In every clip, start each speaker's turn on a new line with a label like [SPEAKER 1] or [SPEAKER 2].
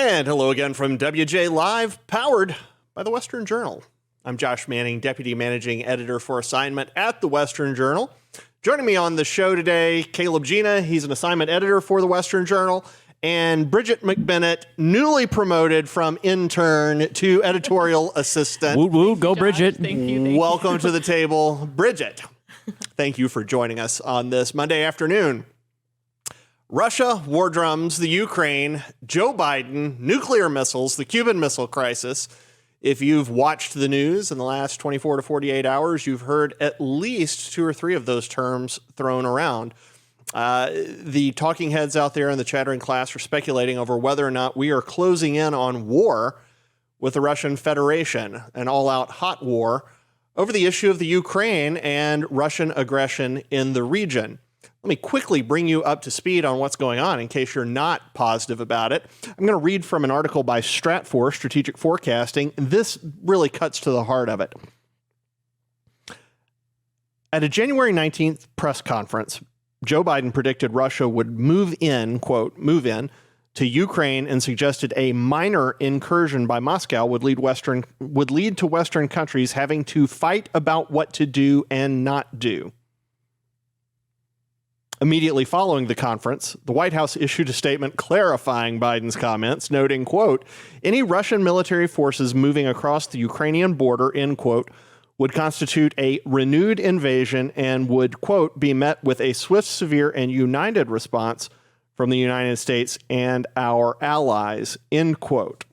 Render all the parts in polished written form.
[SPEAKER 1] And hello again from WJ Live, powered by the Western Journal. I'm Josh Manning, Deputy Managing Editor for Assignment at the Western Journal. Joining me on the show today, Caleb Gina. He's an assignment editor for the Western Journal. And Bridget McBennett, newly promoted from intern to editorial assistant.
[SPEAKER 2] Woo woo, go Bridget.
[SPEAKER 3] Thank you.
[SPEAKER 1] Welcome to the table, Bridget. Thank you for joining us on this Monday afternoon. Russia, war drums, the Ukraine, Joe Biden, nuclear missiles, the Cuban Missile Crisis. If you've watched the news in the last 24 to 48 hours, you've heard at least two or three of those terms thrown around. The talking heads out there in the chattering class are speculating over whether or not we are closing in on war with the Russian Federation, an all-out hot war over the issue of the Ukraine and Russian aggression in the region. Let me quickly bring you up to speed on what's going on in case you're not positive about it. I'm going to read from an article by Stratfor, Strategic Forecasting. This really cuts to the heart of it. At a January 19th press conference, Joe Biden predicted Russia would move in, quote, move in to Ukraine and suggested a minor incursion by Moscow would lead to Western countries having to fight about what to do and not do. Immediately following the conference, the White House issued a statement clarifying Biden's comments, noting, quote, any Russian military forces moving across the Ukrainian border, end quote, would constitute a renewed invasion and would, quote, be met with a swift, severe, and united response from the United States and our allies, end quote.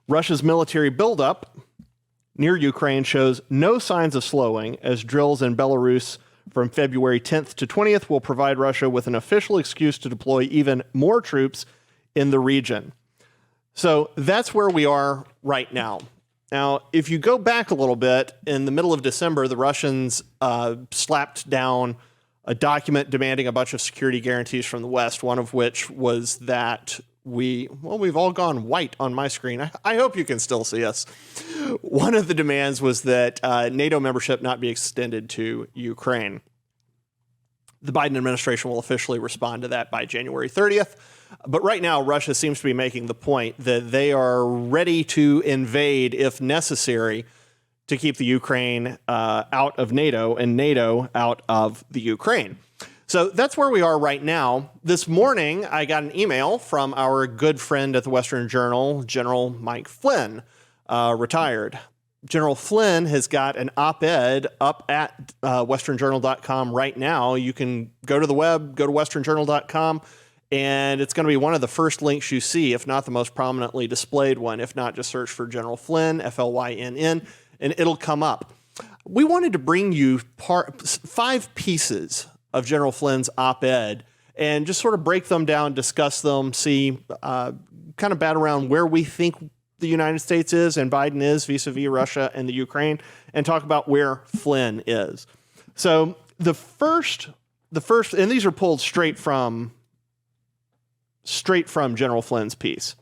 [SPEAKER 1] Russia's military buildup near Ukraine shows no signs of slowing as drills in Belarus from February 10th to 20th will provide Russia with an official excuse to deploy even more troops in the region. So that's where we are right now. Now, if you go back a little bit, in the middle of December, the Russians slapped down a document demanding a bunch of security guarantees from the West, one of which was that we've all gone white on my screen. I hope you can still see us. One of the demands was that NATO membership not be extended to Ukraine. The Biden administration will officially respond to that by January 30th. But right now, Russia seems to be making the point that they are ready to invade if necessary to keep the Ukraine out of NATO and NATO out of the Ukraine. So that's where we are right now. This morning, I got an email from our good friend at the Western Journal, General Mike Flynn, retired. General Flynn has got an op-ed up at westernjournal.com right now. You can go to the web, go to westernjournal.com, and it's going to be one of the first links you see, if not the most prominently displayed one. If not, just search for General Flynn, F-L-Y-N-N, and it'll come up. We wanted to bring you 5 pieces of General Flynn's op-ed and just sort of break them down, discuss them, see, kind of bat around where we think the United States is and Biden is vis-a-vis Russia and the Ukraine, and talk about where Flynn is. So the first, and these are pulled straight from General Flynn's piece.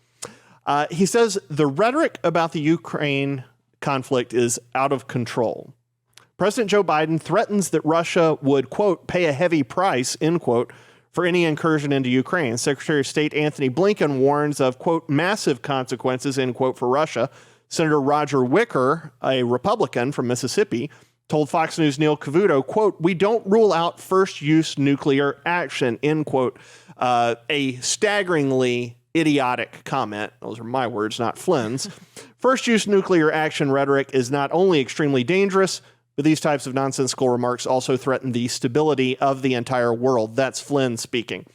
[SPEAKER 1] He says the rhetoric about the Ukraine conflict is out of control. President Joe Biden threatens that Russia would, quote, pay a heavy price, end quote, for any incursion into Ukraine. Secretary of State Antony Blinken warns of, quote, massive consequences, end quote, for Russia. Senator Roger Wicker, a Republican from Mississippi, told Fox News' Neil Cavuto, quote, we don't rule out first-use nuclear action, end quote. A staggeringly idiotic comment. Those are my words, not Flynn's. First-use nuclear action rhetoric is not only extremely dangerous, but these types of nonsensical remarks also threaten the stability of the entire world. That's Flynn speaking.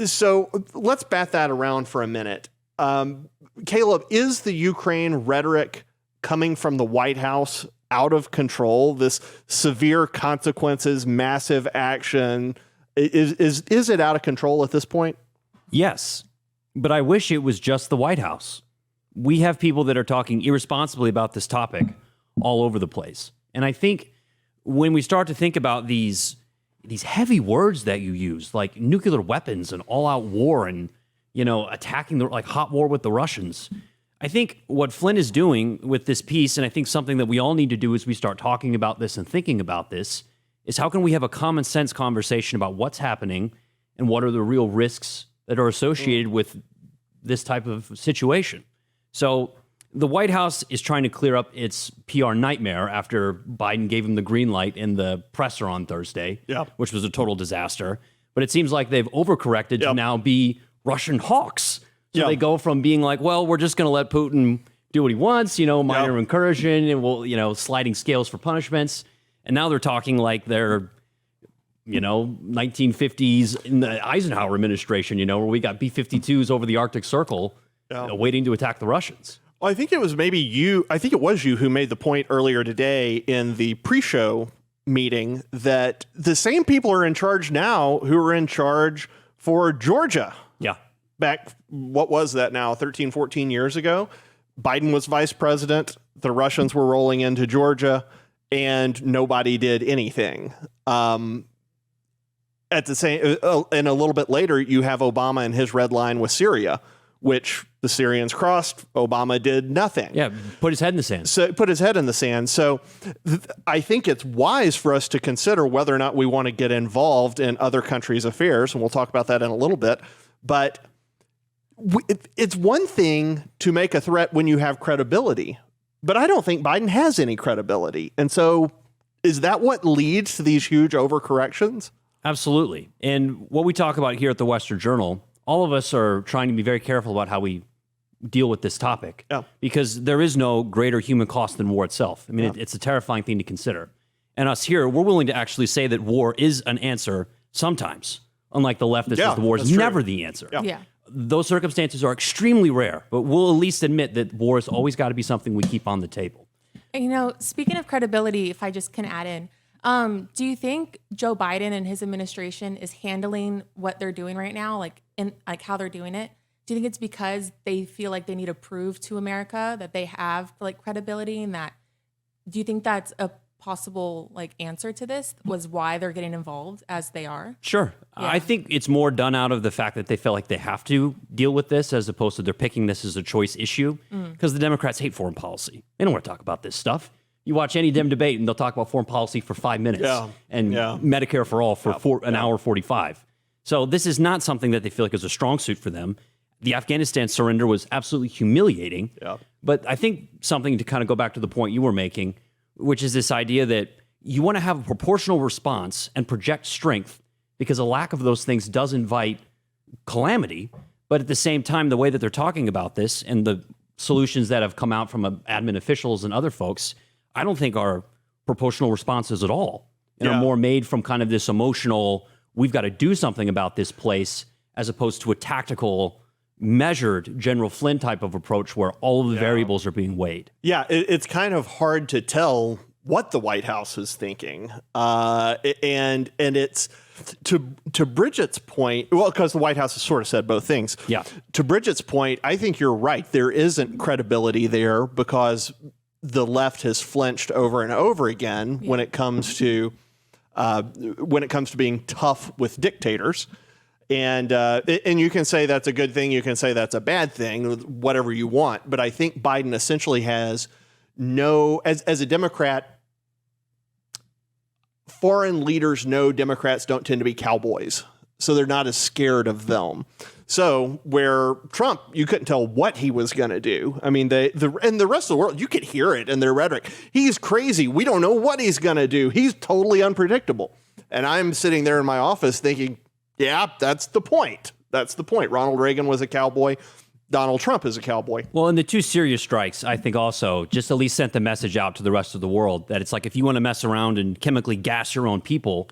[SPEAKER 1] So let's bat that around for a minute. Caleb, is the Ukraine rhetoric coming from the White House out of control? This severe consequences, massive action, is it out of control at this point?
[SPEAKER 2] Yes, but I wish it was just the White House. We have people that are talking irresponsibly about this topic all over the place. And I think when we start to think about these heavy words that you use, like nuclear weapons and all-out war and, attacking like hot war with the Russians, I think what Flynn is doing with this piece, and I think something that we all need to do as we start talking about this and thinking about this, is how can we have a common sense conversation about what's happening and what are the real risks that are associated with this type of situation. So the White House is trying to clear up its PR nightmare after Biden gave him the green light in the presser on Thursday, which was a total disaster. But it seems like they've overcorrected to now be Russian hawks. So they go from being like, well, we're just going to let Putin do what he wants, minor incursion, and we'll, sliding scales for punishments. And now they're talking like they're, 1950s in the Eisenhower administration, where we got B-52s over the Arctic Circle waiting to attack the Russians.
[SPEAKER 1] Well, I think it was you who made the point earlier today in the pre-show meeting that the same people are in charge now who are in charge for Georgia.
[SPEAKER 2] Yeah.
[SPEAKER 1] Back, what was that now, 13, 14 years ago? Biden was vice president. The Russians were rolling into Georgia, and nobody did anything. At the same, and a little bit later, you have Obama and his red line with Syria, which the Syrians crossed. Obama did nothing.
[SPEAKER 2] Yeah, put his head in the sand.
[SPEAKER 1] So put his head in the sand. So I think it's wise for us to consider whether or not we want to get involved in other countries' affairs, and we'll talk about that in a little bit. But it's one thing to make a threat when you have credibility, but I don't think Biden has any credibility. And so is that what leads to these huge overcorrections?
[SPEAKER 2] Absolutely. And what we talk about here at the Western Journal, all of us are trying to be very careful about how we deal with this topic because there is no greater human cost than war itself. I mean, it's a terrifying thing to consider. And us here, we're willing to actually say that war is an answer sometimes, unlike the left that says the war is never the answer. Those circumstances are extremely rare, but we'll at least admit that war has always got to be something we keep on the table.
[SPEAKER 3] Speaking of credibility, if I just can add in, do you think Joe Biden and his administration is handling what they're doing right now, like how they're doing it? Do you think it's because they feel like they need to prove to America that they have credibility, and do you think that's a possible answer to this, was why they're getting involved as they are?
[SPEAKER 2] Sure. Yeah. I think it's more done out of the fact that they feel like they have to deal with this as opposed to they're picking this as a choice issue because the Democrats hate foreign policy. They don't want to talk about this stuff. You watch any Dem debate and they'll talk about foreign policy for 5 minutes and Medicare for all for an hour 45. So this is not something that they feel like is a strong suit for them. The Afghanistan surrender was absolutely humiliating. But I think something to kind of go back to the point you were making, which is this idea that you want to have a proportional response and project strength because a lack of those things does invite calamity. But at the same time, the way that they're talking about this and the solutions that have come out from admin officials and other folks, I don't think are proportional responses at all and are more made from kind of this emotional, we've got to do something about this place, as opposed to a tactical, measured General Flynn type of approach where all of the variables are being weighed.
[SPEAKER 1] Yeah, it's kind of hard to tell what the White House is thinking. And it's to Bridget's point, well, because the White House has sort of said both things.
[SPEAKER 2] Yeah.
[SPEAKER 1] To Bridget's point, I think you're right. There isn't credibility there because the left has flinched over and over again when it comes to being tough with dictators. And you can say that's a good thing. You can say that's a bad thing, whatever you want. But I think Biden essentially has as a Democrat, foreign leaders know Democrats don't tend to be cowboys. So they're not as scared of them. So where Trump, you couldn't tell what he was going to do. I mean, and the rest of the world, you could hear it in their rhetoric. He's crazy. We don't know what he's going to do. He's totally unpredictable. And I'm sitting there in my office thinking, yeah, that's the point. That's the point. Ronald Reagan was a cowboy. Donald Trump is a cowboy.
[SPEAKER 2] Well, and the 2 Syria strikes, I think also just at least sent the message out to the rest of the world that it's like, if you want to mess around and chemically gas your own people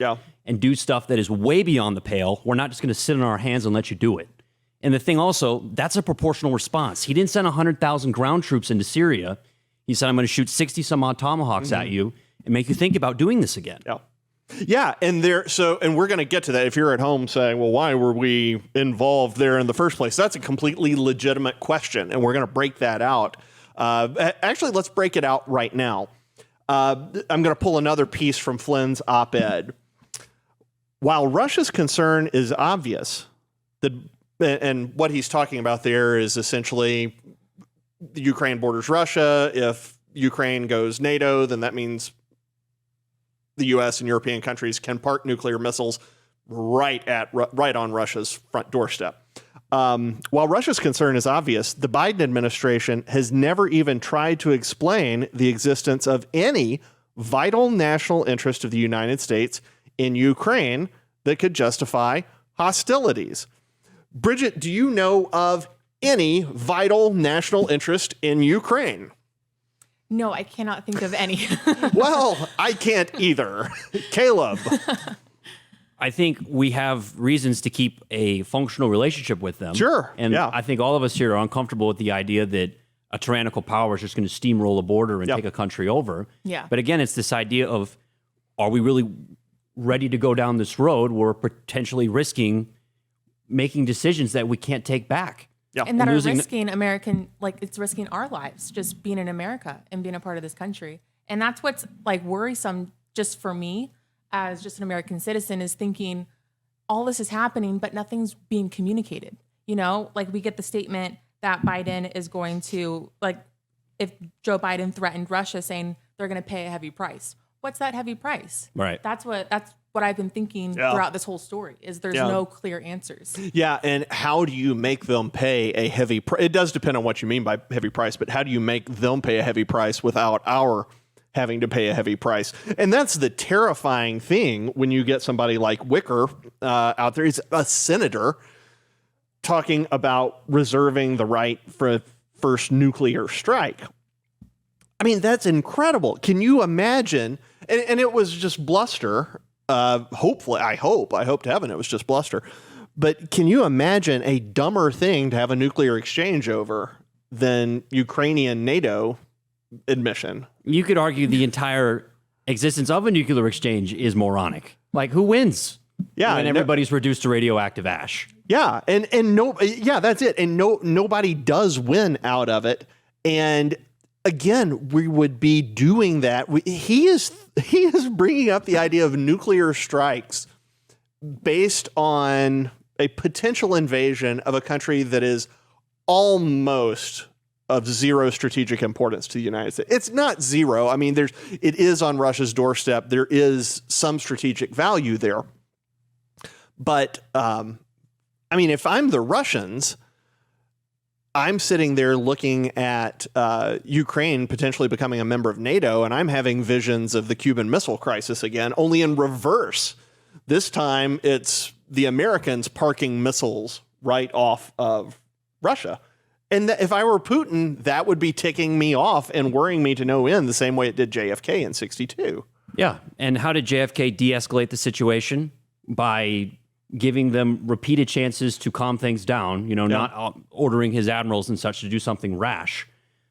[SPEAKER 2] and do stuff that is way beyond the pale, we're not just going to sit on our hands and let you do it. And the thing also, that's a proportional response. He didn't send 100,000 ground troops into Syria. He said, I'm going to shoot 60 some odd tomahawks at you and make you think about doing this again.
[SPEAKER 1] Yeah, and we're going to get to that. If you're at home saying, well, why were we involved there in the first place? That's a completely legitimate question, and we're going to break that out. Actually, let's break it out right now. I'm going to pull another piece from Flynn's op-ed. While Russia's concern is obvious, and what he's talking about there is essentially the Ukraine borders Russia. If Ukraine goes NATO, then that means the U.S. and European countries can park nuclear missiles right on Russia's front doorstep. While Russia's concern is obvious, the Biden administration has never even tried to explain the existence of any vital national interest of the United States in Ukraine that could justify hostilities. Bridget, do you know of any vital national interest in Ukraine?
[SPEAKER 3] No, I cannot think of any.
[SPEAKER 1] Well, I can't either. Caleb.
[SPEAKER 2] I think we have reasons to keep a functional relationship with them.
[SPEAKER 1] Sure,
[SPEAKER 2] And
[SPEAKER 1] yeah.
[SPEAKER 2] I think all of us here are uncomfortable with the idea that a tyrannical power is just going to steamroll a border and
[SPEAKER 1] Yep.
[SPEAKER 2] take a country over.
[SPEAKER 3] Yeah.
[SPEAKER 2] But again, it's this idea of, are we really ready to go down this road? We're potentially risking making decisions that we can't take back.
[SPEAKER 1] Yeah.
[SPEAKER 3] And that are
[SPEAKER 2] Losing-
[SPEAKER 3] risking American, like it's risking our lives just being in America and being a part of this country. And that's what's like worrisome just for me as just an American citizen, is thinking all this is happening, but nothing's being communicated. You know, like we get the statement that Biden is going to, like, if Joe Biden threatened Russia saying they're going to pay a heavy price. What's that heavy price?
[SPEAKER 2] Right.
[SPEAKER 3] That's what I've been thinking throughout this whole story, is there's no clear answers.
[SPEAKER 1] Yeah, and how do you make them pay a heavy price? It does depend on what you mean by heavy price, but how do you make them pay a heavy price without our having to pay a heavy price? And that's the terrifying thing when you get somebody like Wicker out there. He's a senator talking about reserving the right for a first nuclear strike. I mean, that's incredible. Can you imagine? And it was just bluster. Hopefully, I hope to heaven it was just bluster. But can you imagine a dumber thing to have a nuclear exchange over than Ukrainian NATO admission?
[SPEAKER 2] You could argue the entire existence of a nuclear exchange is moronic. Like, who wins?
[SPEAKER 1] Yeah,
[SPEAKER 2] when everybody's reduced to radioactive ash.
[SPEAKER 1] Yeah, and no, yeah, that's it. And nobody does win out of it. And again, we would be doing that. He is bringing up the idea of nuclear strikes based on a potential invasion of a country that is almost of zero strategic importance to the United States. It's not zero. I mean, it is on Russia's doorstep. There is some strategic value there. But, I mean, if I'm the Russians, I'm sitting there looking at Ukraine potentially becoming a member of NATO, and I'm having visions of the Cuban Missile Crisis again, only in reverse. This time, it's the Americans parking missiles right off of Russia. And if I were Putin, that would be ticking me off and worrying me to no end, the same way it did JFK in '62.
[SPEAKER 2] Yeah. And how did JFK de-escalate the situation? By giving them repeated chances to calm things down, not ordering his admirals and such to do something rash.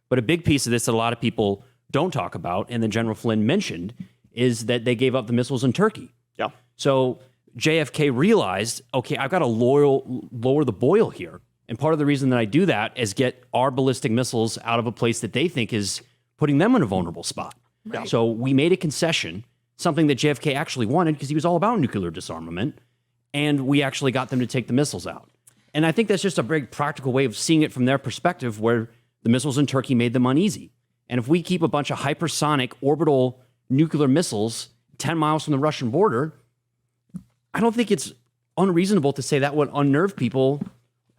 [SPEAKER 2] But a big piece of this that a lot of people don't talk about, and then General Flynn mentioned, is that they gave up the missiles in Turkey.
[SPEAKER 1] Yeah.
[SPEAKER 2] So JFK realized, okay, I've got to lower the boil here. And part of the reason that I do that is get our ballistic missiles out of a place that they think is putting them in a vulnerable spot.
[SPEAKER 3] Right.
[SPEAKER 2] So we made a concession, something that JFK actually wanted because he was all about nuclear disarmament. And we actually got them to take the missiles out. And I think that's just a very practical way of seeing it from their perspective, where the missiles in Turkey made them uneasy. And if we keep a bunch of hypersonic orbital nuclear missiles 10 miles from the Russian border, I don't think it's unreasonable to say that would unnerve people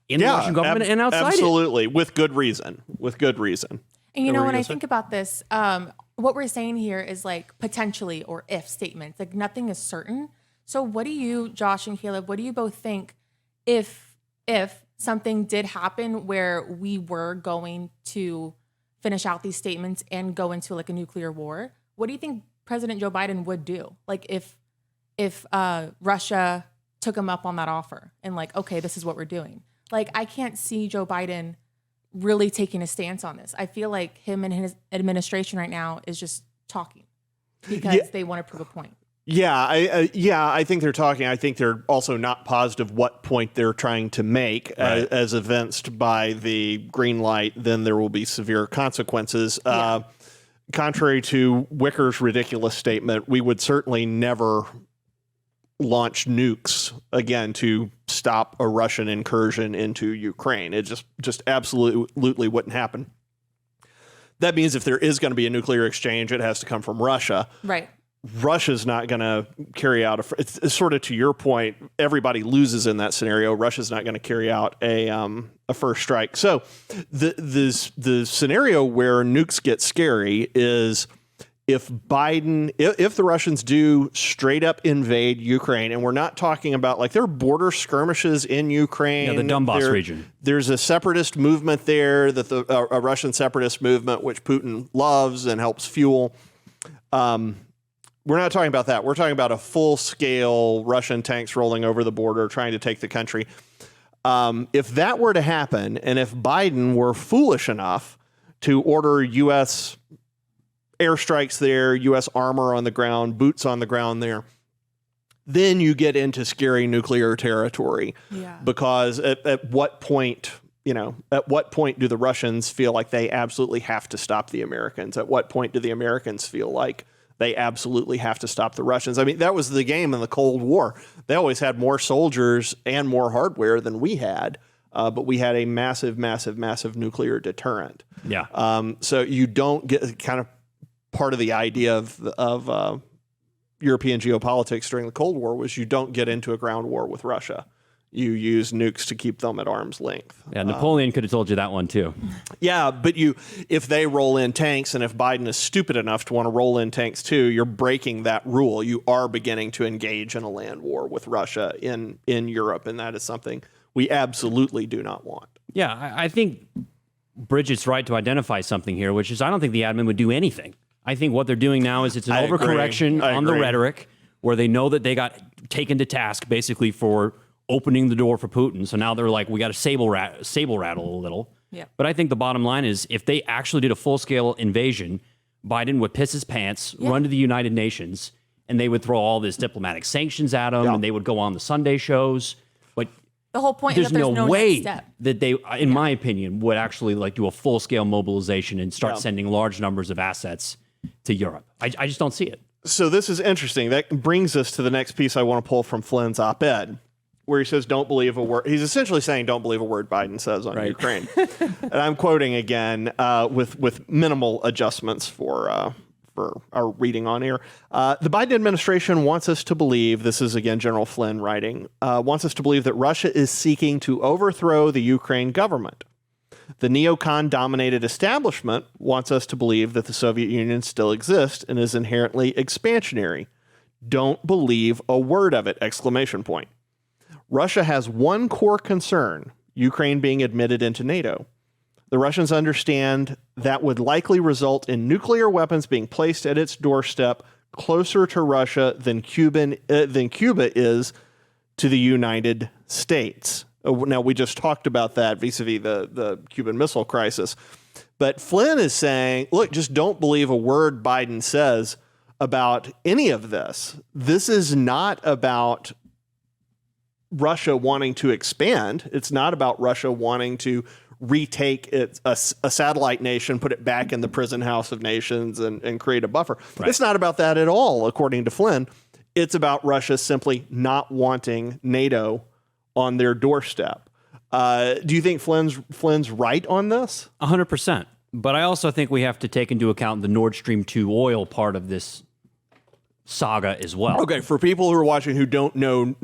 [SPEAKER 2] in the Russian government and outside
[SPEAKER 1] absolutely, with good reason. With good reason.
[SPEAKER 3] And when I think about this, what we're saying here is like potentially or if statements. Like nothing is certain. So what do you, Josh and Caleb, what do you both think if something did happen where we were going to finish out these statements and go into like a nuclear war? What do you think President Joe Biden would do? Like if Russia took him up on that offer and like, okay, this is what we're doing. Like, I can't see Joe Biden really taking a stance on this. I feel like him and his administration right now is just talking because they want to prove a point.
[SPEAKER 1] Yeah, I think they're talking. I think they're also not positive what point they're trying to make,
[SPEAKER 2] Right.
[SPEAKER 1] as evinced by the green light. Then there will be severe consequences. Contrary to Wicker's ridiculous statement, we would certainly never launch nukes again to stop a Russian incursion into Ukraine. It just absolutely wouldn't happen. That means if there is going to be a nuclear exchange, it has to come from Russia.
[SPEAKER 3] Right.
[SPEAKER 1] Russia's not going to carry out it's sort of to your point. Everybody loses in that scenario. Russia's not going to carry out a first strike. So the scenario where nukes get scary is if the Russians do straight up invade Ukraine, and we're not talking about like there are border skirmishes in Ukraine.
[SPEAKER 2] The Donbass region.
[SPEAKER 1] There's a separatist movement there that a Russian separatist movement, which Putin loves and helps fuel. We're not talking about that. We're talking about a full-scale Russian tanks rolling over the border, trying to take the country. If that were to happen, and if Biden were foolish enough to order U.S. airstrikes there, U.S. armor on the ground, boots on the ground there, then you get into scary nuclear territory. Yeah. Because at what point, at what point do the Russians feel like they absolutely have to stop the Americans? At what point do the Americans feel like they absolutely have to stop the Russians? I mean, that was the game in the Cold War. They always had more soldiers and more hardware than we had, but we had a massive, massive, massive nuclear deterrent.
[SPEAKER 2] Yeah.
[SPEAKER 1] So you don't get kind of part of the idea of European geopolitics during the Cold War was you don't get into a ground war with Russia. You use nukes to keep them at arm's length.
[SPEAKER 2] Yeah, Napoleon could have told you that one too.
[SPEAKER 1] Yeah, but if they roll in tanks, and if Biden is stupid enough to want to roll in tanks too, you're breaking that rule. You are beginning to engage in a land war with Russia in Europe, and that is something we absolutely do not want.
[SPEAKER 2] Yeah, I think Bridget's right to identify something here, which is I don't think the admin would do anything. I think what they're doing now is it's an overcorrection on the rhetoric, where they know that they got taken to task basically for opening the door for Putin. So now they're like, we got to sable rattle a little. Yeah. But I think the bottom line is if they actually did a full-scale invasion, Biden would piss his pants, run to the United Nations, and they would throw all this diplomatic sanctions at him, and they would go on the Sunday shows. But
[SPEAKER 3] the whole point
[SPEAKER 2] there's
[SPEAKER 3] is that there's no
[SPEAKER 2] way
[SPEAKER 3] next step.
[SPEAKER 2] that they, in my opinion, would actually like do a full-scale mobilization and start sending large numbers of assets to Europe. I just don't see it.
[SPEAKER 1] So this is interesting. That brings us to the next piece I want to pull from Flynn's op-ed, where he says, don't believe a word. He's essentially saying, don't believe a word Biden says on Ukraine. And I'm quoting again with minimal adjustments for our reading on air. The Biden administration wants us to believe, this is again General Flynn writing, wants us to believe that Russia is seeking to overthrow the Ukraine government. The neocon-dominated establishment wants us to believe that the Soviet Union still exists and is inherently expansionary. Don't believe a word of it! ! Russia has one core concern, Ukraine being admitted into NATO. The Russians understand that would likely result in nuclear weapons being placed at its doorstep closer to Russia than Cuba is to the United States. Now, we just talked about that vis-a-vis the Cuban Missile Crisis. But Flynn is saying, look, just don't believe a word Biden says about any of this. This is not about Russia wanting to expand. It's not about Russia wanting to retake a satellite nation, put it back in the prison house of nations and create a buffer. Right. It's not about that at all, according to Flynn. It's about Russia simply not wanting NATO on their doorstep. Do you think Flynn's right on this?
[SPEAKER 2] 100%. But I also think we have to take into account the Nord Stream 2 oil part of this saga as well.
[SPEAKER 1] Okay, for people who are watching who don't know,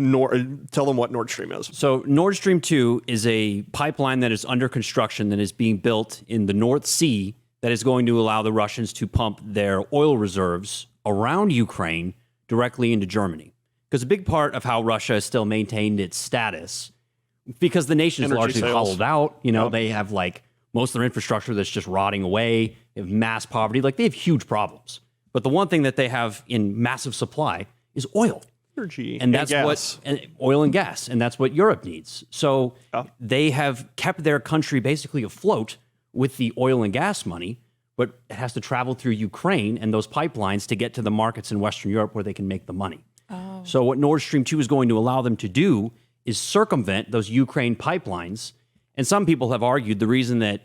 [SPEAKER 1] tell them what Nord Stream is.
[SPEAKER 2] So Nord Stream 2 is a pipeline that is under construction that is being built in the North Sea that is going to allow the Russians to pump their oil reserves around Ukraine directly into Germany. Because a big part of how Russia has still maintained its status, because the nation is largely hollowed out, they have like most of their infrastructure that's just rotting away, they have mass poverty, like they have huge problems. But the one thing that they have in massive supply is oil.
[SPEAKER 1] Energy
[SPEAKER 2] and that's oil and gas, and that's what Europe needs. So they have kept their country basically afloat with the oil and gas money, but it has to travel through Ukraine and those pipelines to get to the markets in Western Europe where they can make the money. Oh. So what Nord Stream 2 is going to allow them to do is circumvent those Ukraine pipelines. And some people have argued the reason that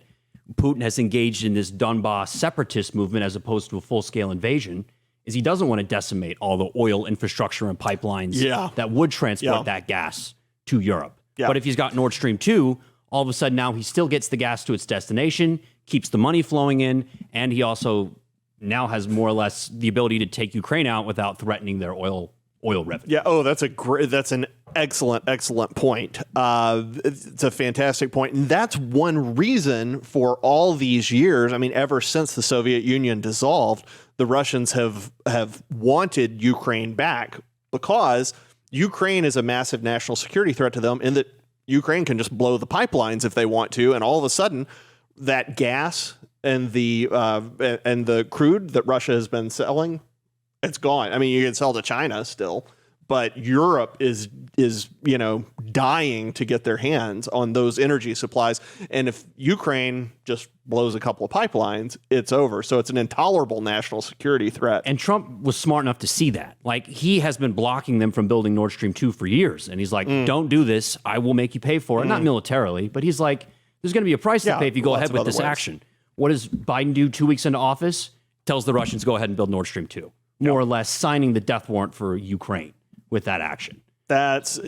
[SPEAKER 2] Putin has engaged in this Donbass separatist movement as opposed to a full-scale invasion is he doesn't want to decimate all the oil infrastructure and pipelines that would transport that gas to Europe. Yeah. But if he's got Nord Stream 2, all of a sudden now he still gets the gas to its destination, keeps the money flowing in, and he also now has more or less the ability to take Ukraine out without threatening their oil revenue.
[SPEAKER 1] Yeah. Oh, that's an excellent point. It's a fantastic point. And that's one reason for all these years. I mean, ever since the Soviet Union dissolved, the Russians have wanted Ukraine back because Ukraine is a massive national security threat to them in that Ukraine can just blow the pipelines if they want to. And all of a sudden that gas and the crude that Russia has been selling, it's gone. I mean, you can sell to China still, but Europe is dying to get their hands on those energy supplies. And if Ukraine just blows a couple of pipelines, it's over. So it's an intolerable national security threat.
[SPEAKER 2] And Trump was smart enough to see that. Like, he has been blocking them from building Nord Stream 2 for years. And he's like, don't do this. I will make you pay for it. Not militarily, but he's like, there's going to be a price to pay if you go ahead with this action. What does Biden do 2 weeks into office? Tells the Russians, go ahead and build Nord Stream 2. More or less signing the death warrant for Ukraine with that action.
[SPEAKER 1] That's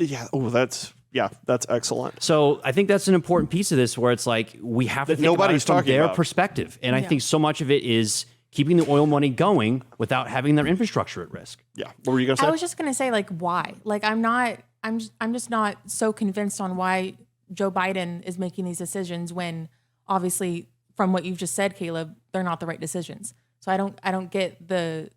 [SPEAKER 1] excellent.
[SPEAKER 2] So I think that's an important piece of this, where it's like, we have to think about it from their perspective. And I think so much of it is keeping the oil money going without having their infrastructure at risk.
[SPEAKER 1] Yeah. What were you going to say?
[SPEAKER 3] I was just going to say, like, why? Like, I'm just not so convinced on why Joe Biden is making these decisions when, obviously, from what you've just said, Caleb, they're not the right decisions. So I don't get the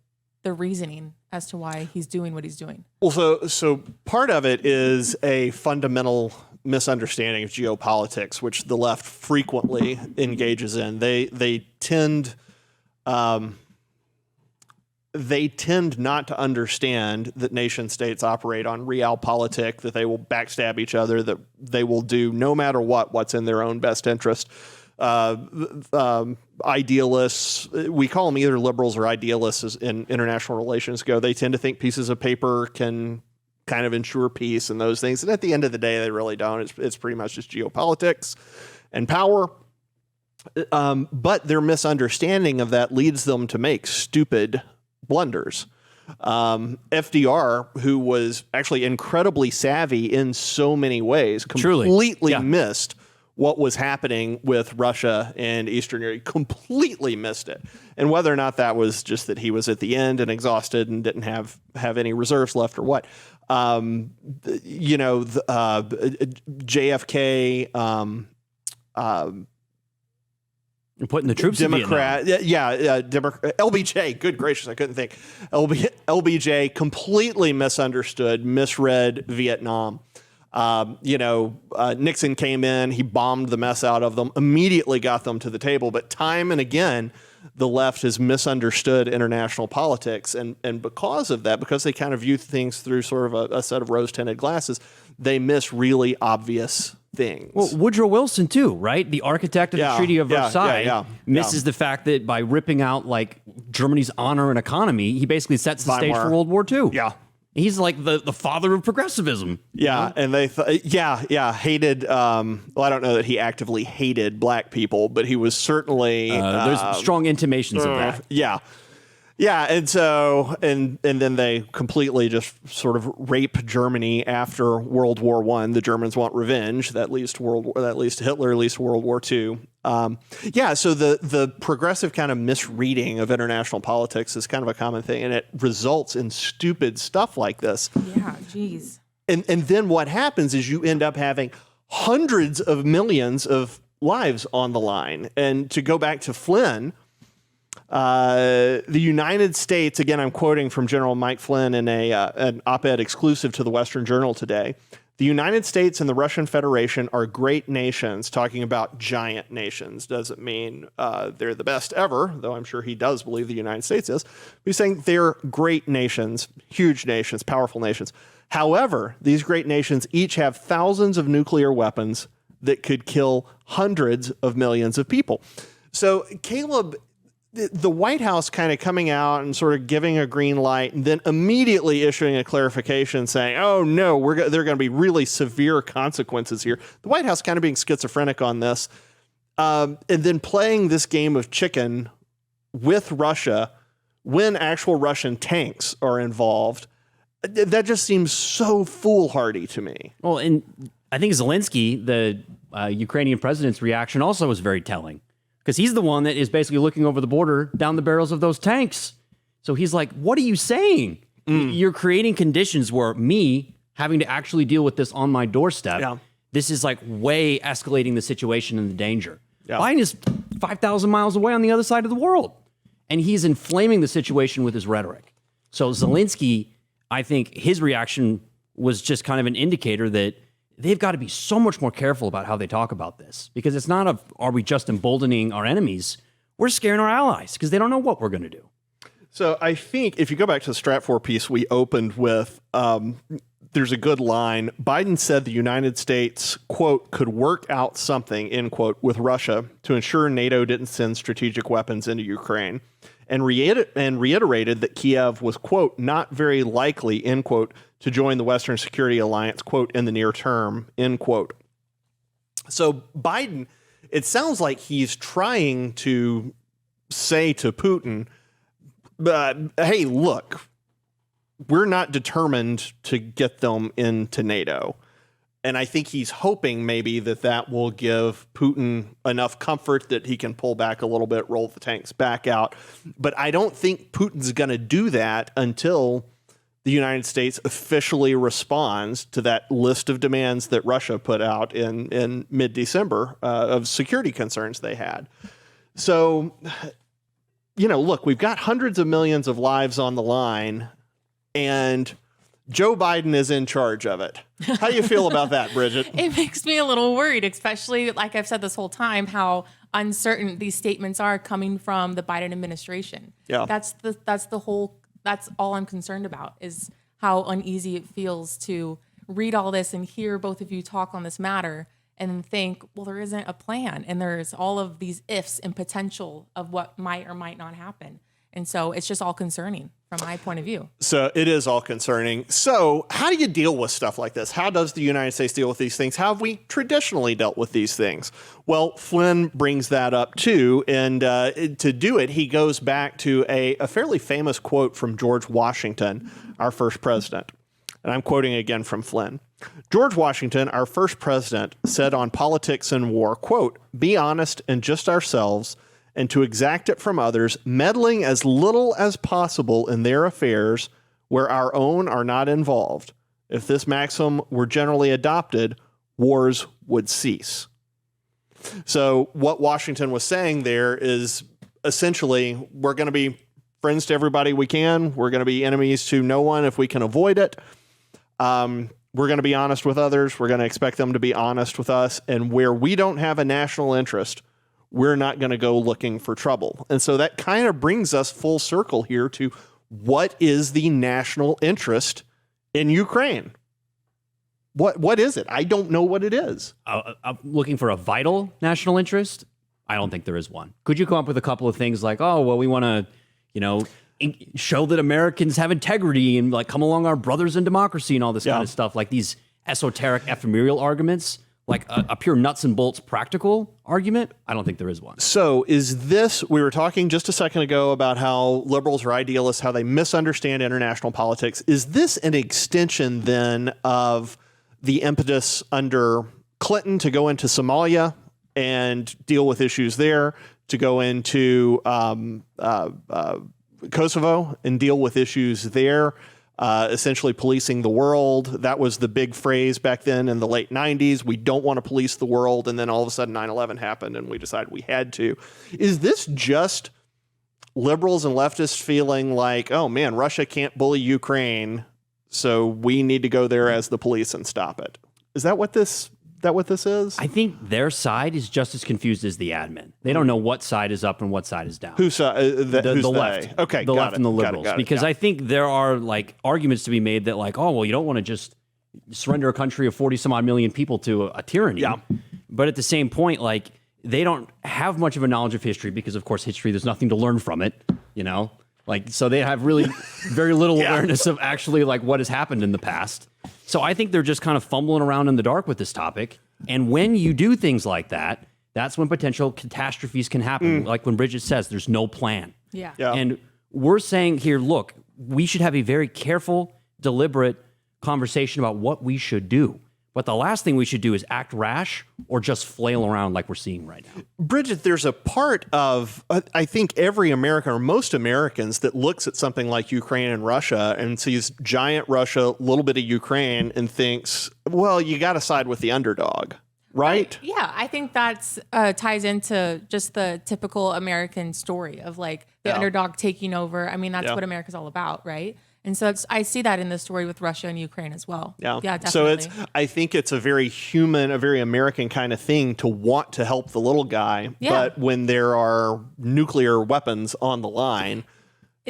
[SPEAKER 3] reasoning as to why he's doing what he's doing.
[SPEAKER 1] Well, so part of it is a fundamental misunderstanding of geopolitics, which the left frequently engages in. They tend not to understand that nation states operate on realpolitik, that they will backstab each other, that they will do no matter what's in their own best interest. Idealists, we call them either liberals or idealists as in international relations go. They tend to think pieces of paper can kind of ensure peace and those things. And at the end of the day, they really don't. It's pretty much just geopolitics and power. But their misunderstanding of that leads them to make stupid blunders. FDR, who was actually incredibly savvy in so many ways, completely missed what was happening with Russia and Eastern Europe. Completely missed it. And whether or not that was just that he was at the end and exhausted and didn't have any reserves left or what. JFK,
[SPEAKER 2] You're putting the troops
[SPEAKER 1] Democrat,
[SPEAKER 2] in Vietnam.
[SPEAKER 1] Democrat, LBJ, good gracious, I couldn't think. LBJ completely misunderstood, misread Vietnam. Nixon came in, he bombed the mess out of them, immediately got them to the table. But time and again, the left has misunderstood international politics. And because of that, because they kind of view things through sort of a set of rose-tinted glasses, they miss really obvious things.
[SPEAKER 2] Well, Woodrow Wilson too, right? The architect of the Treaty of Versailles misses the fact that by ripping out like Germany's honor and economy, he basically sets the stage for World War II.
[SPEAKER 1] Yeah.
[SPEAKER 2] He's like the father of progressivism.
[SPEAKER 1] Yeah, and they hated. Well, I don't know that he actively hated black people, but he was certainly.
[SPEAKER 2] There's strong intimations of that.
[SPEAKER 1] Yeah, and so and then they completely just sort of rape Germany after World War I. The Germans want revenge. That leads to Hitler, leads to World War II. So the progressive kind of misreading of international politics is kind of a common thing, and it results in stupid stuff like this.
[SPEAKER 3] Yeah, geez.
[SPEAKER 1] And then what happens is you end up having hundreds of millions of lives on the line. And to go back to Flynn, the United States, again, I'm quoting from General Mike Flynn in an op-ed exclusive to the Western Journal today. The United States and the Russian Federation are great nations, talking about giant nations. Doesn't mean they're the best ever, though I'm sure he does believe the United States is. He's saying they're great nations, huge nations, powerful nations. However, these great nations each have thousands of nuclear weapons that could kill hundreds of millions of people. So, Caleb, the White House kind of coming out and sort of giving a green light and then immediately issuing a clarification saying, oh, no, there are going to be really severe consequences here. The White House kind of being schizophrenic on this and then playing this game of chicken with Russia when actual Russian tanks are involved. That just seems so foolhardy to me.
[SPEAKER 2] Well, and I think Zelensky, the Ukrainian president's reaction also was very telling. because he's the one that is basically looking over the border down the barrels of those tanks. So he's like, what are you saying? You're creating conditions where me having to actually deal with this on my doorstep, this is like way escalating the situation and the danger. Biden is 5,000 miles away on the other side of the world, and he's inflaming the situation with his rhetoric. So Zelensky, I think his reaction was just kind of an indicator that they've got to be so much more careful about how they talk about this, because it's not are we just emboldening our enemies? We're scaring our allies because they don't know what we're going to do.
[SPEAKER 1] So I think if you go back to the Stratfor piece we opened with, there's a good line. Biden said the United States, quote, could work out something, end quote, with Russia to ensure NATO didn't send strategic weapons into Ukraine, and reiterated that Kiev was, quote, not very likely, end quote, to join the Western Security Alliance, quote, in the near term, end quote. So Biden, it sounds like he's trying to say to Putin, hey, look, we're not determined to get them into NATO. And I think he's hoping maybe that will give Putin enough comfort that he can pull back a little bit, roll the tanks back out. But I don't think Putin's going to do that until the United States officially responds to that list of demands that Russia put out in mid-December of security concerns they had. So, look, we've got hundreds of millions of lives on the line, and Joe Biden is in charge of it. How do you feel about that, Bridget?
[SPEAKER 3] It makes me a little worried, especially like I've said this whole time, how uncertain these statements are coming from the Biden administration.
[SPEAKER 1] Yeah.
[SPEAKER 3] That's all I'm concerned about, is how uneasy it feels to read all this and hear both of you talk on this matter and think, well, there isn't a plan. And there's all of these ifs and potential of what might or might not happen. And so it's just all concerning from my point of view.
[SPEAKER 1] So it is all concerning. So how do you deal with stuff like this? How does the United States deal with these things? How have we traditionally dealt with these things? Well, Flynn brings that up too. And to do it, he goes back to a fairly famous quote from George Washington, our first president. And I'm quoting again from Flynn. George Washington, our first president, said on politics and war, quote, be honest and just ourselves, and to exact it from others, meddling as little as possible in their affairs where our own are not involved. If this maxim were generally adopted, wars would cease. So what Washington was saying there is essentially, we're going to be friends to everybody we can. We're going to be enemies to no one if we can avoid it. We're going to be honest with others. We're going to expect them to be honest with us. And where we don't have a national interest, we're not going to go looking for trouble. And so that kind of brings us full circle here to what is the national interest in Ukraine? What is it? I don't know what it is.
[SPEAKER 2] I'm looking for a vital national interest. I don't think there is one. Could you come up with a couple of things like, oh, well, we want to, show that Americans have integrity and like come along our brothers in democracy and all this kind of stuff, like these esoteric ephemeral arguments, like a pure nuts and bolts practical argument? I don't think there is one.
[SPEAKER 1] So is this, we were talking just a second ago about how liberals are idealists, how they misunderstand international politics. Is this an extension then of the impetus under Clinton to go into Somalia and deal with issues there, to go into Kosovo and deal with issues there, essentially policing the world? That was the big phrase back then in the late 90s. We don't want to police the world. And then all of a sudden 9/11 happened and we decided we had to. Is this just liberals and leftists feeling like, oh man, Russia can't bully Ukraine, so we need to go there as the police and stop it? Is that what this is?
[SPEAKER 2] I think their side is just as confused as the admin. They don't know what side is up and what side is down.
[SPEAKER 1] Whose side?
[SPEAKER 2] The left.
[SPEAKER 1] Okay,
[SPEAKER 2] the left and the liberals.
[SPEAKER 1] Got it.
[SPEAKER 2] Because I think there are like arguments to be made that like, oh, well, you don't want to just surrender a country of 40 some odd million people to a tyranny.
[SPEAKER 1] Yeah.
[SPEAKER 2] But at the same point, like they don't have much of a knowledge of history because, of course, history, there's nothing to learn from it, Like, so they have really very little awareness of actually like what has happened in the past. So I think they're just kind of fumbling around in the dark with this topic. And when you do things like that, that's when potential catastrophes can happen. Like when Bridget says, there's no plan.
[SPEAKER 3] Yeah.
[SPEAKER 2] And we're saying here, look, we should have a very careful, deliberate conversation about what we should do. But the last thing we should do is act rash or just flail around like we're seeing right now.
[SPEAKER 1] Bridget, there's a part of, I think, every American or most Americans that looks at something like Ukraine and Russia and sees giant Russia, little bit of Ukraine, and thinks, well, you got to side with the underdog, right?
[SPEAKER 3] Yeah, I think that's ties into just the typical American story of like the underdog taking over. I mean, that's what America's all about, right? And so I see that in the story with Russia and Ukraine as well.
[SPEAKER 1] Yeah,
[SPEAKER 3] definitely.
[SPEAKER 1] So I think it's a very human, a very American kind of thing to want to help the little guy.
[SPEAKER 3] Yeah.
[SPEAKER 1] But when there are nuclear weapons on the line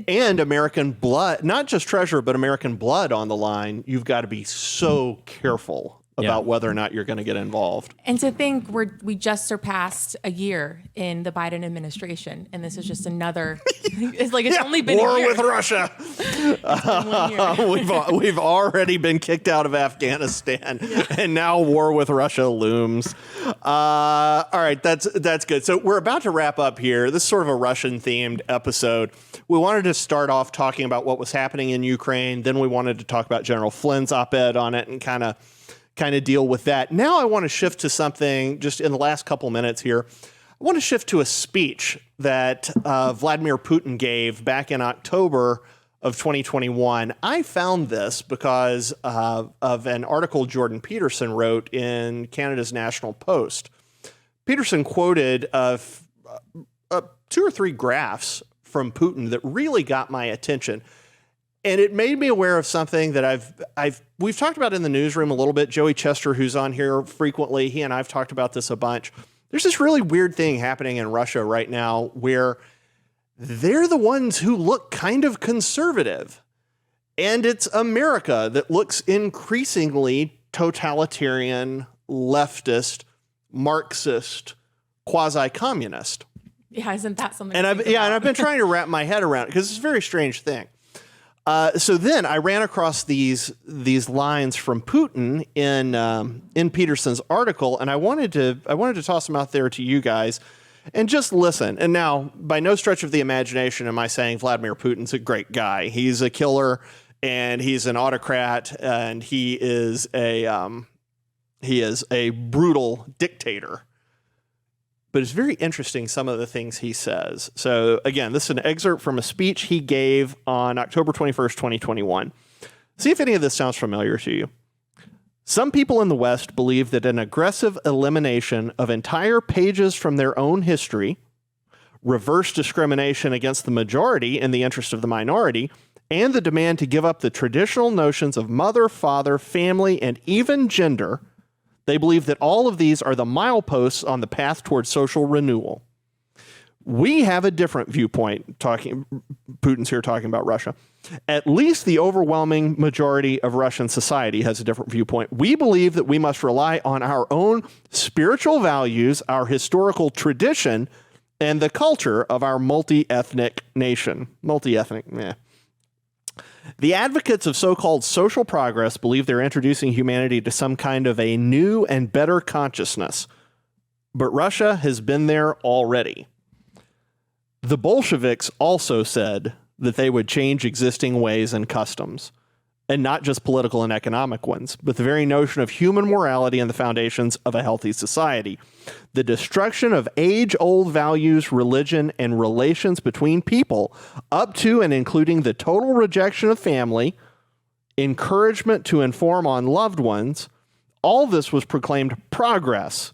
[SPEAKER 1] and American blood, not just treasure, but American blood on the line, you've got to be so careful about whether or not you're going to get involved.
[SPEAKER 3] And to think we just surpassed a year in the Biden administration, and this is just another. It's like it's only been
[SPEAKER 1] war
[SPEAKER 3] a year.
[SPEAKER 1] with Russia. We've already been kicked out of Afghanistan, and now war with Russia looms. All right, that's good. So we're about to wrap up here. This is sort of a Russian-themed episode. We wanted to start off talking about what was happening in Ukraine. Then we wanted to talk about General Flynn's op-ed on it and kind of deal with that. Now I want to shift to something just in the last couple minutes here. I want to shift to a speech that Vladimir Putin gave back in October of 2021. I found this because of an article Jordan Peterson wrote in Canada's National Post. Peterson quoted 2 or 3 graphs from Putin that really got my attention. And it made me aware of something that we've talked about in the newsroom a little bit. Joey Chester, who's on here frequently, he and I've talked about this a bunch. There's this really weird thing happening in Russia right now where they're the ones who look kind of conservative. And it's America that looks increasingly totalitarian, leftist, Marxist, quasi-communist.
[SPEAKER 3] Yeah, isn't that something?
[SPEAKER 1] And I've been trying to wrap my head around it because it's a very strange thing. So then I ran across these lines from Putin in Peterson's article, and I wanted to toss them out there to you guys and just listen. And now, by no stretch of the imagination am I saying Vladimir Putin's a great guy. He's a killer, and he's an autocrat, and he is a brutal dictator. But it's very interesting, some of the things he says. So again, this is an excerpt from a speech he gave on October 21st, 2021. See if any of this sounds familiar to you. Some people in the West believe that an aggressive elimination of entire pages from their own history, reverse discrimination against the majority in the interest of the minority, and the demand to give up the traditional notions of mother, father, family, and even gender. They believe that all of these are the mileposts on the path towards social renewal. We have a different viewpoint. Putin's here talking about Russia. At least the overwhelming majority of Russian society has a different viewpoint. We believe that we must rely on our own spiritual values, our historical tradition, and the culture of our multi-ethnic nation. The advocates of so-called social progress believe they're introducing humanity to some kind of a new and better consciousness. But Russia has been there already. The Bolsheviks also said that they would change existing ways and customs, and not just political and economic ones, but the very notion of human morality and the foundations of a healthy society. The destruction of age-old values, religion, and relations between people, up to and including the total rejection of family, encouragement to inform on loved ones, all this was proclaimed progress.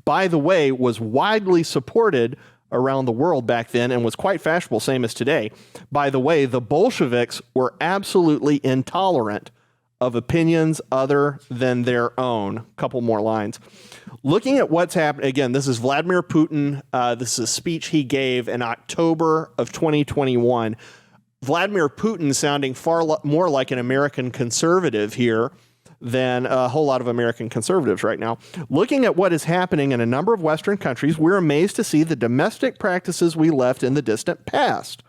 [SPEAKER 1] By the way, was widely supported around the world back then and was quite fashionable, same as today. By the way, the Bolsheviks were absolutely intolerant of opinions other than their own. Couple more lines. Looking at what's happened, again, this is Vladimir Putin. This is a speech he gave in October of 2021. Vladimir Putin sounding far more like an American conservative here than a whole lot of American conservatives right now. Looking at what is happening in a number of Western countries, we're amazed to see the domestic practices we left in the distant past.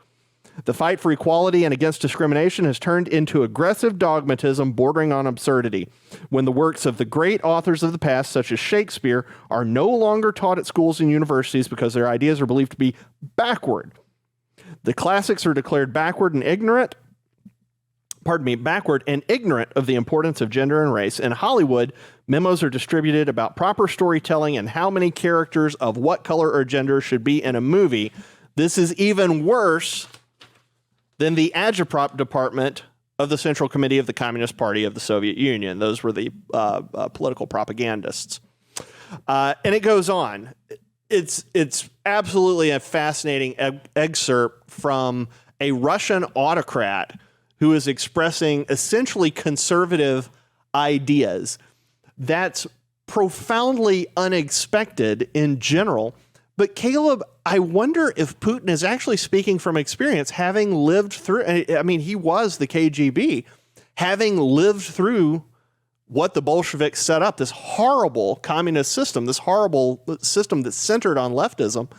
[SPEAKER 1] The fight for equality and against discrimination has turned into aggressive dogmatism bordering on absurdity, when the works of the great authors of the past, such as Shakespeare, are no longer taught at schools and universities because their ideas are believed to be backward. The classics are declared backward and ignorant. backward and ignorant of the importance of gender and race. In Hollywood, memos are distributed about proper storytelling and how many characters of what color or gender should be in a movie. This is even worse than the agitprop department of the Central Committee of the Communist Party of the Soviet Union. Those were the political propagandists. And it goes on. It's absolutely a fascinating excerpt from a Russian autocrat who is expressing essentially conservative ideas. That's profoundly unexpected in general. But Caleb, I wonder if Putin is actually speaking from experience, having lived through, I mean, he was the KGB, having lived through what the Bolsheviks set up, this horrible communist system, this horrible system that's centered on leftism.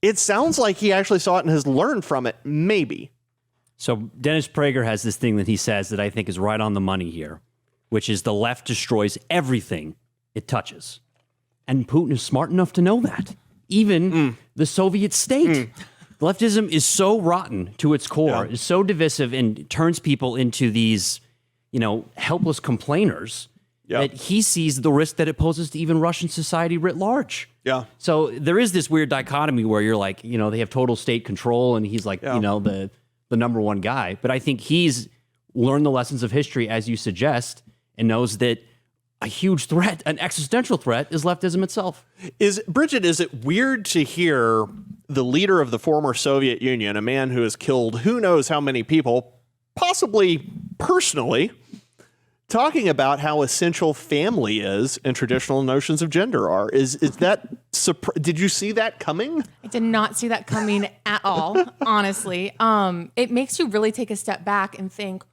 [SPEAKER 1] It sounds like he actually saw it and has learned from it, maybe.
[SPEAKER 2] So Dennis Prager has this thing that he says that I think is right on the money here, which is the left destroys everything it touches. And Putin is smart enough to know that. Even the Soviet state. Leftism is so rotten to its core, is so divisive and turns people into these, helpless complainers that he sees the risk that it poses to even Russian society writ large.
[SPEAKER 1] Yeah.
[SPEAKER 2] So there is this weird dichotomy where you're like, they have total state control and he's like, the number one guy. But I think he's learned the lessons of history, as you suggest, and knows that a huge threat, an existential threat, is leftism itself.
[SPEAKER 1] Bridget, is it weird to hear the leader of the former Soviet Union, a man who has killed who knows how many people, possibly personally, talking about how essential family is and traditional notions of gender are? Is that, did you see that coming?
[SPEAKER 3] I did not see that coming at all, honestly. It makes you really take a step back and think,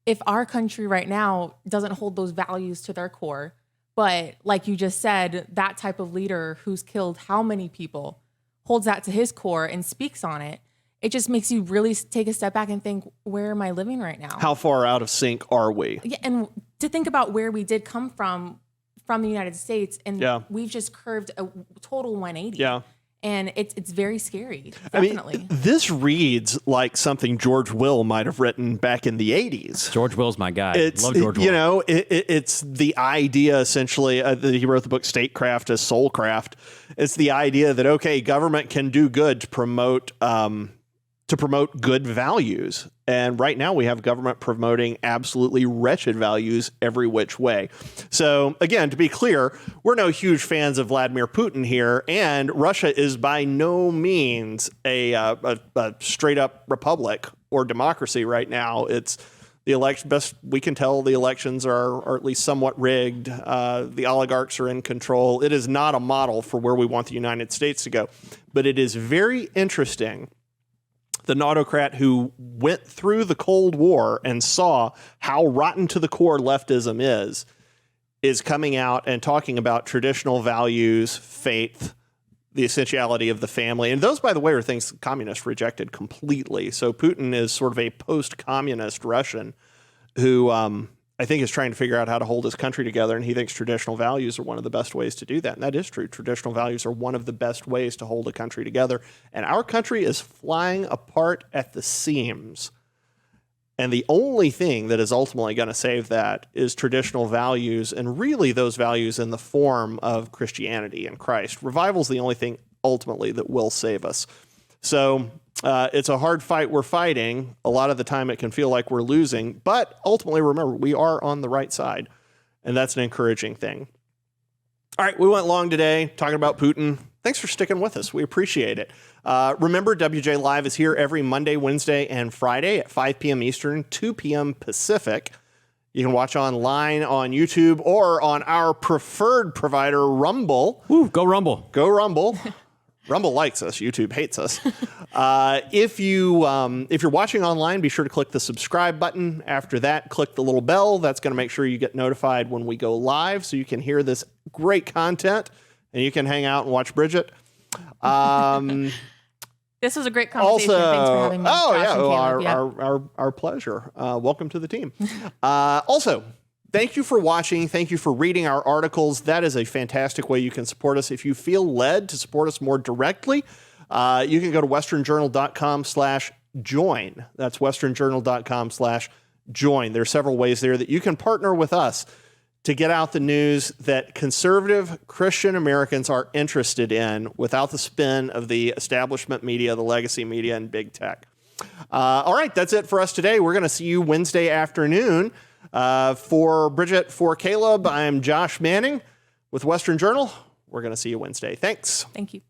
[SPEAKER 3] if our country right now doesn't hold those values to their core, but like you just said, that type of leader who's killed how many people holds that to his core and speaks on it, it just makes you really take a step back and think, where am I living right now?
[SPEAKER 1] How far out of sync are we?
[SPEAKER 3] Yeah, and to think about where we did come from the United States, and we've just curved a total 180.
[SPEAKER 1] Yeah.
[SPEAKER 3] And it's very scary, definitely.
[SPEAKER 1] I mean, this reads like something George Will might have written back in the 80s.
[SPEAKER 2] George Will's my guy. Love George Will.
[SPEAKER 1] It's the idea, essentially, he wrote the book Statecraft as Soulcraft. It's the idea that, okay, government can do good to promote good values. And right now we have government promoting absolutely wretched values every which way. So again, to be clear, we're no huge fans of Vladimir Putin here, and Russia is by no means a straight up republic or democracy right now. It's the election, best we can tell, the elections are at least somewhat rigged. The oligarchs are in control. It is not a model for where we want the United States to go, but it is very interesting. The autocrat who went through the Cold War and saw how rotten to the core leftism is coming out and talking about traditional values, faith, the essentiality of the family. And those, by the way, are things communists rejected completely. So Putin is sort of a post-communist Russian who I think is trying to figure out how to hold his country together, and he thinks traditional values are one of the best ways to do that. And that is true. Traditional values are one of the best ways to hold a country together. And our country is flying apart at the seams. And the only thing that is ultimately going to save that is traditional values, and really those values in the form of Christianity and Christ. Revival is the only thing ultimately that will save us. So it's a hard fight we're fighting. A lot of the time it can feel like we're losing, but ultimately, remember, we are on the right side, and that's an encouraging thing. All right, we went long today talking about Putin. Thanks for sticking with us. We appreciate it. Remember, WJ Live is here every Monday, Wednesday, and Friday at 5 p.m. Eastern, 2 p.m. Pacific. You can watch online on YouTube or on our preferred provider, Rumble.
[SPEAKER 2] Woo, go Rumble.
[SPEAKER 1] Go Rumble. Rumble likes us. YouTube hates us. If you're watching online, be sure to click the subscribe button. After that, click the little bell. That's going to make sure you get notified when we go live, so you can hear this great content and you can hang out and watch Bridget.
[SPEAKER 3] This was a great conversation. Thanks for having me.
[SPEAKER 1] Oh,
[SPEAKER 3] Josh and
[SPEAKER 1] yeah,
[SPEAKER 3] Caleb.
[SPEAKER 1] our pleasure. Welcome to the team. Also, thank you for watching. Thank you for reading our articles. That is a fantastic way you can support us. If you feel led to support us more directly, you can go to westernjournal.com/join. That's westernjournal.com/join. join. There are several ways there that you can partner with us to get out the news that conservative Christian Americans are interested in without the spin of the establishment media, the legacy media, and big tech. All right, that's it for us today. We're going to see you Wednesday afternoon. For Bridget, for Caleb, I'm Josh Manning with Western Journal. We're going to see you Wednesday. Thanks.
[SPEAKER 3] Thank you.